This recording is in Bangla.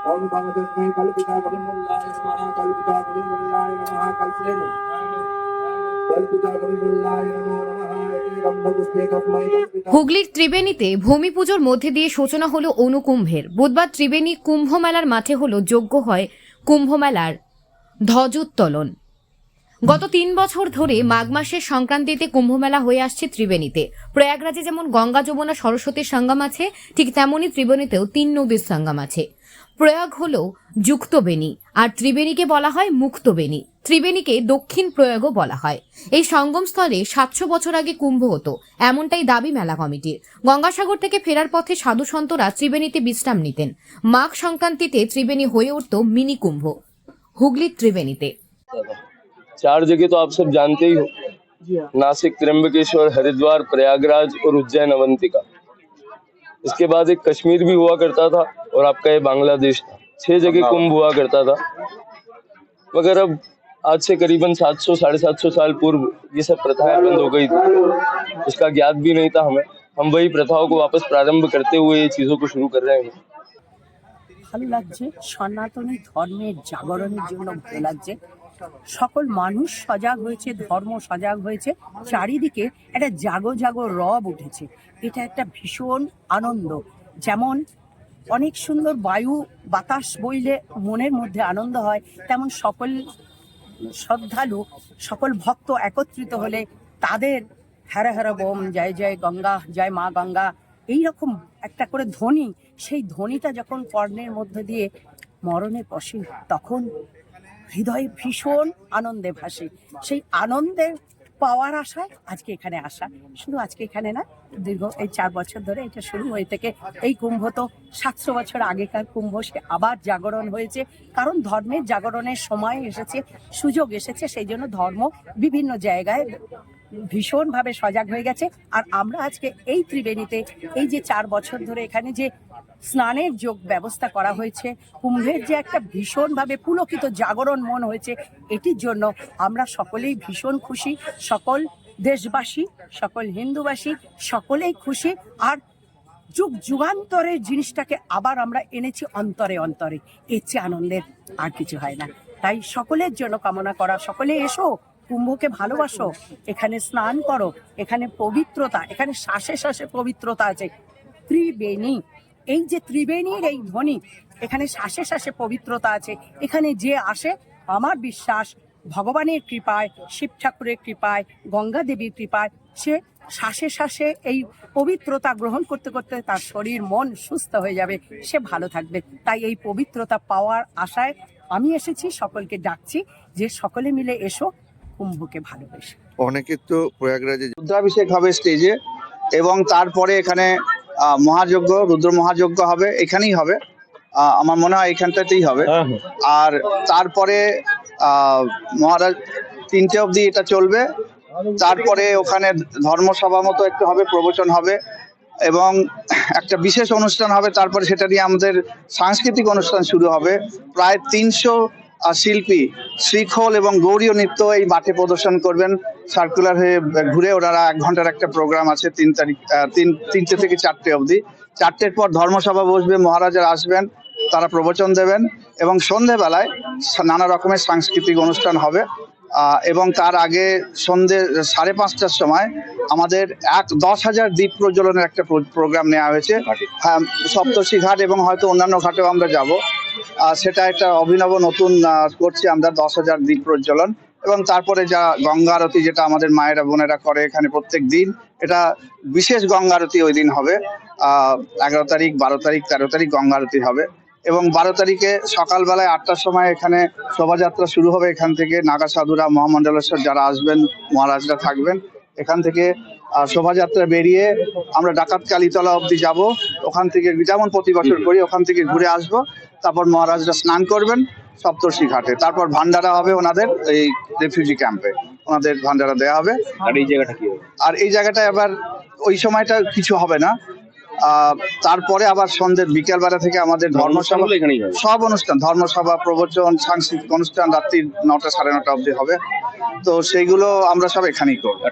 ओम भगवते कल्पिता कलिमुल्लाय नमः कल्पिता कलिमुल्लाय नमः कल्पिता कलिमुल्लाय नमो नमः एकं भगवते तस्मै कल्पिता। হুগলির ত্রিবেণীতে ভূমি পুজোর মধ্যে দিয়ে সূচনা হলো অনুকুম্ভের। বুধবার ত্রিবেণী কুম্ভ মেলার মাঠে হলো যজ্ঞ হয় কুম্ভ মেলার ধ্বজোত্তোলন। গত 3 বছর ধরে মাঘ মাসের সংক্রান্তিতে কুম্ভমেলা হয়ে আসছে ত্রিবেণীতে। প্রয়াগরাজে যেমন গঙ্গা যমুনা সরস্বতীর সঙ্গম আছে, ঠিক তেমনই ত্রিবেণীতেও 3 নদীর সঙ্গম আছে। প্রয়াগ হলো যুক্তবেণী আর ত্রিবেণীকে বলা হয় মুক্তবেণী। ত্রিবেণীকে দক্ষিণ প্রয়াগও বলা হয়। এই সঙ্গমস্থলে 700 বছর আগে কুম্ভ হতো, এমনটাই দাবি মেলা কমিটির। গঙ্গাসাগর থেকে ফেরার পথে সাধু সন্তরা ত্রিবেণীতে বিশ্রাম নিতেন। মাঘ সংক্রান্তিতে ত্রিবেণী হয়ে উঠত মিনি কুম্ভ। হুগলির ত্রিবেণীতে 4 जगह तो आप सब जानते ही हो, नासिक, त्र्यंबकेश्वर, हरिद्वार, प्रयागराज और उज्जैन अवंतिका। इसके बाद एक कश्मीर भी हुआ करता था और आपका ये बांग्लादेश था। 6 जगह कुंभ हुआ करता था, मगर अब आज से करीबन 700-750 साल पूर्व ये सब प्रथाएं बंद हो गई थी। इसका ज्ञात भी नहीं था हमें। हम वही प्रथाओं को वापस प्रारंभ करते हुए ये चीजों को शुरू कर रहे हैं। ভালো লাগছে, সনাতনী ধর্মের জাগরণের জন্য ভালো লাগছে। সকল মানুষ সজাগ হয়েছে, ধর্ম সজাগ হয়েছে, চারিদিকে একটা জাগো জাগো রব উঠেছে। এটা একটা ভীষণ আনন্দ। যেমন অনেক সুন্দর বায়ু বাতাস বইলে মনের মধ্যে আনন্দ হয়, তেমন সকল শ্রদ্ধালু, সকল ভক্ত একত্রিত হলে তাদের হ্যারা হ্যারা বোম, জয় জয় গঙ্গা, জয় মা গঙ্গা, এইরকম একটা করে ধ্বনি, সেই ধ্বনিটা যখন কর্ণের মধ্যে দিয়ে মরণে বসে, তখন হৃদয়ে ভীষণ আনন্দে ভাসে। সেই আনন্দে পাওয়ার আশায় আজকে এখানে আসা। শুধু আজকে এখানে না, দীর্ঘ এই 4 বছর ধরে এটা শুরু হয়ে থেকে এই কুম্ভ তো 700 বছর আগেকার কুম্ভ, সে আবার জাগরণ হয়েছে। কারণ ধর্মের জাগরণের সময় এসেছে, সুযোগ এসেছে, সেই জন্য ধর্ম বিভিন্ন জায়গায় ভীষণভাবে সজাগ হয়ে গেছে। আর আমরা আজকে এই ত্রিবেণীতে এই যে 4 বছর ধরে এখানে যে স্নানের যোগ ব্যবস্থা করা হয়েছে, কুম্ভের যে একটা ভীষণভাবে পুলকিত জাগরণ মন হয়েছে, এটির জন্য আমরা সকলেই ভীষণ খুশি। সকল দেশবাসী, সকল হিন্দুবাসী সকলেই খুশি। আর যুগ যুগান্তরের জিনিসটাকে আবার আমরা এনেছি অন্তরে অন্তরে। এর চেয়ে আনন্দের আর কিছু হয় না। তাই সকলের জন্য কামনা করা, সকলে এসো, কুম্ভকে ভালোবাসো, এখানে স্নান করো, এখানে পবিত্রতা, এখানে শ্বাসে শ্বাসে পবিত্রতা আছে। ত্রিবেণী, এই যে ত্রিবেণীর এই ধ্বনি, এখানে শ্বাসে শ্বাসে পবিত্রতা আছে। এখানে যে আসে, আমার বিশ্বাস ভগবানের কৃপায়, শিব ঠাকুরের কৃপায়, গঙ্গা দেবীর কৃপায়, সে শ্বাসে শ্বাসে এই পবিত্রতা গ্রহণ করতে করতে তার শরীর মন সুস্থ হয়ে যাবে, সে ভালো থাকবে। তাই এই পবিত্রতা পাওয়ার আশায় আমি এসেছি, সকলকে ডাকছি যে সকলে মিলে এসো, কুম্ভকে ভালোবেসে। অনেকে তো প্রয়াগরাজে রুদ্রাভিষেক হবে স্টেজে, এবং তারপরে এখানে মহাযজ্ঞ, রুদ্র মহাযজ্ঞ হবে, এখানেই হবে, আমার মনে হয় এখানটাতেই হবে। আর তারপরে মহারাজ 3টে অবধি এটা চলবে। তারপরে ওখানে ধর্মসভা মতো একটু হবে, প্রবচন হবে এবং একটা বিশেষ অনুষ্ঠান হবে। তারপরে সেটা নিয়ে আমাদের সাংস্কৃতিক অনুষ্ঠান শুরু হবে। প্রায় 300 শিল্পী শ্রীখোল এবং গৌরীয় নৃত্য এই মাঠে প্রদর্শন করবেন। সার্কুলার হয়ে ঘুরে ওনারা 1 ঘন্টার একটা প্রোগ্রাম আছে 3টে থেকে 4টে অবধি। 4টের পর ধর্মসভা বসবে, মহারাজারা আসবেন, তারা প্রবচন দেবেন এবং সন্ধেবেলায় নানা রকমের সাংস্কৃতিক অনুষ্ঠান হবে। এবং তার আগে সন্ধে 5:30টার সময় আমাদের 10,000 দ্বীপ প্রজ্বলনের একটা প্রোগ্রাম নেওয়া হয়েছে। হ্যাঁ, সপ্তর্ষি ঘাট এবং হয়তো অন্যান্য ঘাটেও আমরা যাব। সেটা একটা অভিনব নতুন করছি আমরা, 10,000 দ্বীপ প্রজ্বলন। এবং তারপরে যা গঙ্গা আরতি, যেটা আমাদের মায়েরা বোনেরা করে এখানে প্রত্যেক দিন, এটা বিশেষ গঙ্গা আরতি ওই দিন হবে। 11 তারিখ, 12 তারিখ, 13 তারিখ গঙ্গা আরতি হবে। এবং 12 তারিখে সকালবেলায় 8টার সময় এখানে শোভাযাত্রা শুরু হবে। এখান থেকে নাগা সাধুরা, মহামণ্ডলেশ্বর যারা আসবেন, মহারাজরা থাকবেন, এখান থেকে শোভাযাত্রা বেরিয়ে আমরা ডাকাত কালীতলা অবধি যাব। ওখান থেকে যেমন প্রতি বছর করি, ওখান থেকে ঘুরে আসব। তারপর মহারাজরা স্নান করবেন সপ্তর্ষি ঘাটে। তারপর ভান্ডারা হবে ওনাদের এই রেফিউজি ক্যাম্পে, ওনাদের ভান্ডারা দেওয়া হবে। আর এই জায়গাটা কি হবে? আর এই জায়গাটায় আবার ওই সময়টা কিছু হবে না। তারপরে আবার সন্ধ্যে বিকেলবেলা থেকে আমাদের ধর্মসভা, সব অনুষ্ঠান, ধর্মসভা, প্রবচন, সাংস্কৃতিক অনুষ্ঠান রাত্রি 9টা, 9:30 অবধি হবে। তো সেইগুলো আমরা সব এখানেই করবো।